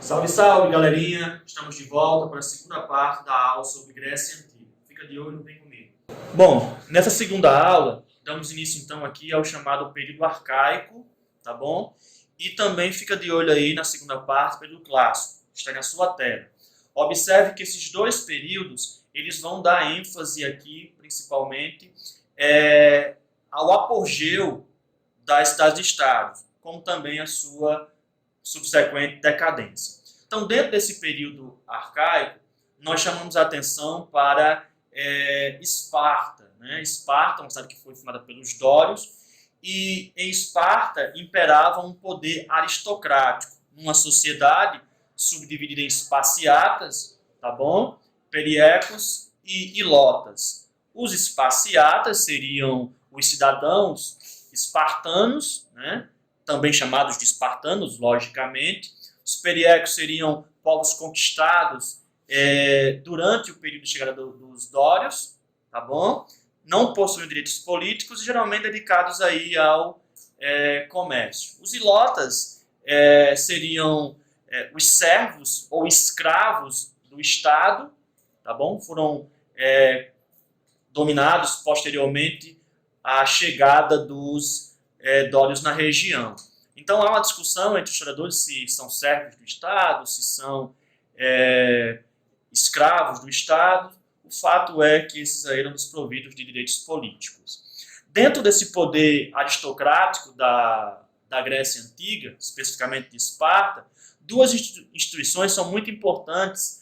Salve, salve, galerinha! Estamos de volta para a segunda parte da aula sobre Grécia Antiga. Fica de olho, vem comigo. Bom, nessa segunda aula, damos início então aqui ao chamado período arcaico, tá bom? E também fica de olho aí na segunda parte, período clássico, que está na sua tela. Observe que esses dois períodos, eles vão dar ênfase aqui, principalmente, ao apogeu das cidades-estado, como também a sua subsequente decadência. Então, dentro desse período arcaico, nós chamamos a atenção para Esparta. Né? Esparta, uma cidade que foi fundada pelos dórios, e em Esparta imperava um poder aristocrático, uma sociedade subdividida em esparciatas, tá bom? Periecos e ilotas. Os esparciatas seriam os cidadãos espartanos, né? Também chamados de espartanos, logicamente. Os periecos seriam povos conquistados durante o período de chegada dos dórios, tá bom? Não possuem direitos políticos e geralmente dedicados aí ao comércio. Os ilotas seriam os servos ou escravos do Estado, tá bom? Foram dominados posteriormente à chegada dos dórios na região. Então há uma discussão entre os historiadores se são servos do Estado, se são escravos do Estado. O fato é que esses aí eram desprovidos de direitos políticos. Dentro desse poder aristocrático da Grécia Antiga, especificamente de Esparta, duas instituições são muito importantes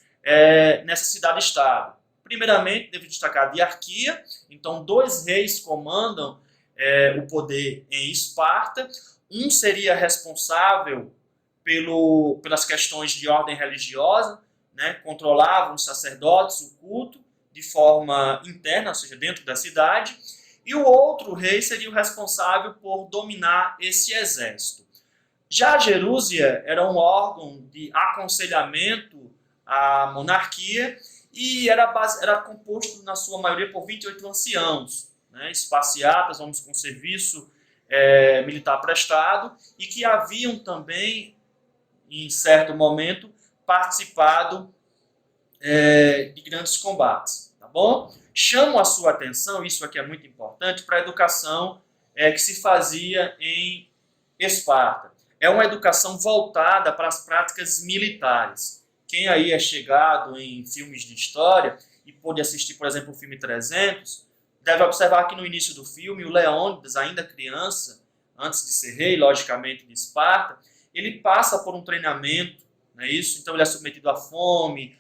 nessa cidade-estado. Primeiramente, devo destacar a diarquia. Então, dois reis comandam o poder em Esparta. Um seria responsável pelas questões de ordem religiosa, né? Controlavam os sacerdotes, o culto, de forma interna, ou seja, dentro da cidade. E o outro rei seria o responsável por dominar esse exército. Já a gerúsia era um órgão de aconselhamento à monarquia e era composto, na sua maioria, por 28 anciãos, né? Esparciatas, homens com serviço militar prestado, e que haviam também, em certo momento, participado de grandes combates. Tá bom? Chamo a sua atenção, isso aqui é muito importante, para a educação que se fazia em Esparta. É uma educação voltada para as práticas militares. Quem aí é chegado em filmes de história e pôde assistir, por exemplo, o filme 300, deve observar que no início do filme, o Leônidas, ainda criança, antes de ser rei, logicamente, de Esparta, ele passa por um treinamento, não é isso? Então ele é submetido à fome,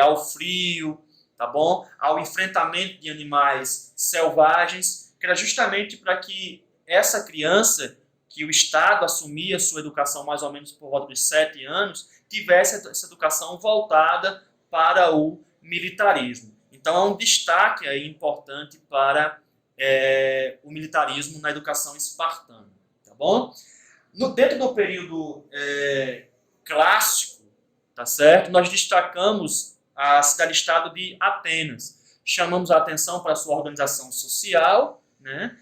ao frio, tá bom? Ao enfrentamento de animais selvagens, que era justamente para que essa criança, que o Estado assumia sua educação mais ou menos por volta de 7 anos, tivesse essa educação voltada para o militarismo. Então há um destaque aí importante para o militarismo na educação espartana, tá bom? Dentro do período clássico, tá certo? Nós destacamos a cidade-estado de Atenas. Chamamos a atenção para a sua organização social, né?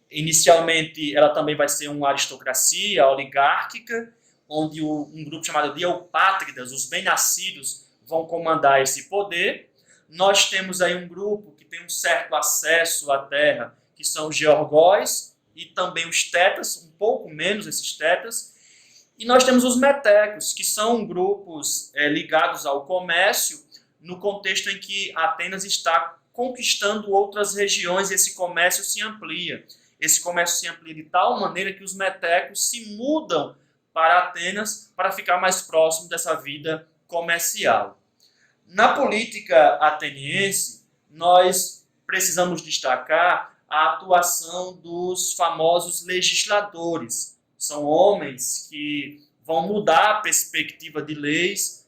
Inicialmente, ela também vai ser uma aristocracia oligárquica, onde um grupo chamado de eupátridas, os bem-nascidos, vão comandar esse poder. Nós temos aí um grupo que tem um certo acesso à terra, que são os georgóis, e também os tetas, um pouco menos esses tetas. E nós temos os metecos, que são grupos ligados ao comércio, no contexto em que Atenas está conquistando outras regiões e esse comércio se amplia. Esse comércio se amplia de tal maneira que os metecos se mudam para Atenas para ficar mais próximo dessa vida comercial. Na política ateniense, nós precisamos destacar a atuação dos famosos legisladores. São homens que vão mudar a perspectiva de leis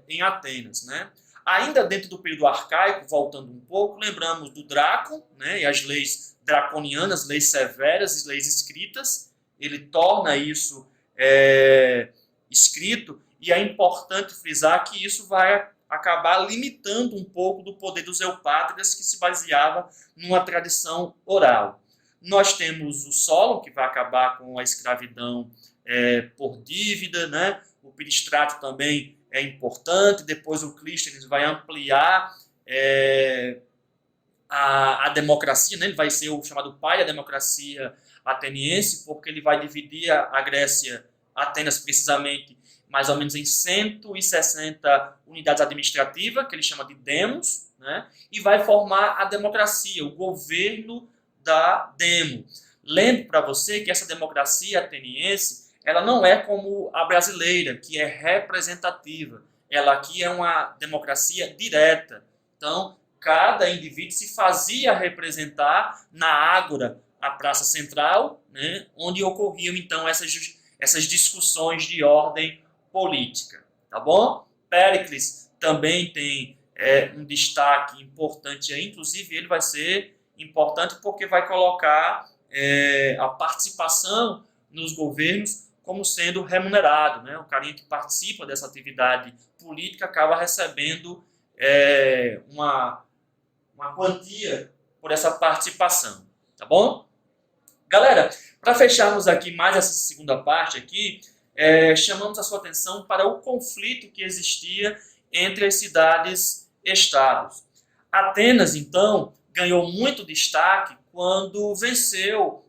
em Atenas, né? Ainda dentro do período arcaico, voltando um pouco, lembramos do Drácon, né, e as leis draconianas, leis severas e leis escritas. Ele torna isso escrito, e é importante frisar que isso vai acabar limitando um pouco do poder dos eupátridas, que se baseava numa tradição oral. Nós temos o Solon, que vai acabar com a escravidão por dívida, né? O o Pisístrato também é importante, depois o Clístenes vai ampliar a democracia, né? Ele vai ser o chamado pai da democracia ateniense, porque ele vai dividir a Grécia, Atenas precisamente, mais ou menos em 160 unidades administrativas, que ele chama de demos, né? E vai formar a democracia, o governo da demo. Lembro para você que essa democracia ateniense, ela não é como a brasileira, que é representativa. Ela aqui é uma democracia direta. Então, cada indivíduo se fazia representar na ágora, a praça central, né, onde ocorriam então essas discussões de ordem política, tá bom? Péricles também tem um destaque importante aí, inclusive ele vai ser importante porque vai colocar a participação nos governos como sendo remunerado, né? O carinha que participa dessa atividade política acaba recebendo uma quantia por essa participação, tá bom? Galera, para fecharmos aqui mais essa segunda parte aqui, chamamos a sua atenção para o conflito que existia entre as cidades-estados. Atenas, então, ganhou muito destaque quando venceu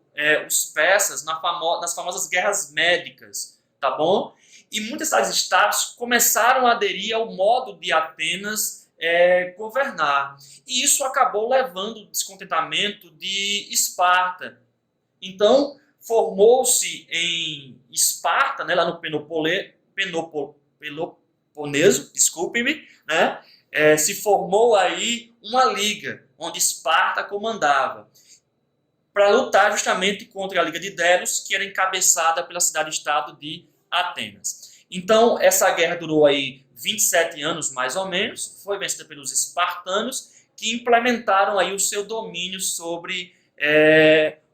os persas nas famosas guerras médicas, tá bom? E muitas cidades-estados começaram a aderir ao modo de Atenas governar. E isso acabou levando o descontentamento de Esparta. Então, formou-se em Esparta, né, lá no Peloponeso, desculpe-me, né, se formou aí uma liga, onde Esparta comandava, para lutar justamente contra a Liga de Delos, que era encabeçada pela cidade-estado de Atenas. Então, essa guerra durou aí 27 anos, mais ou menos, foi vencida pelos espartanos, que implementaram aí o seu domínio sobre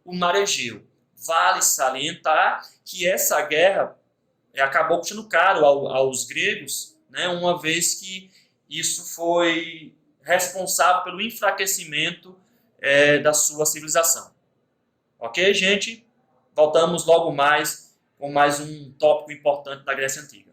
o mar Egeu. Vale salientar que essa guerra acabou custando caro aos gregos, né, uma vez que isso foi responsável pelo enfraquecimento da sua civilização. Ok, gente? Voltamos logo mais com mais um tópico importante da Grécia Antiga.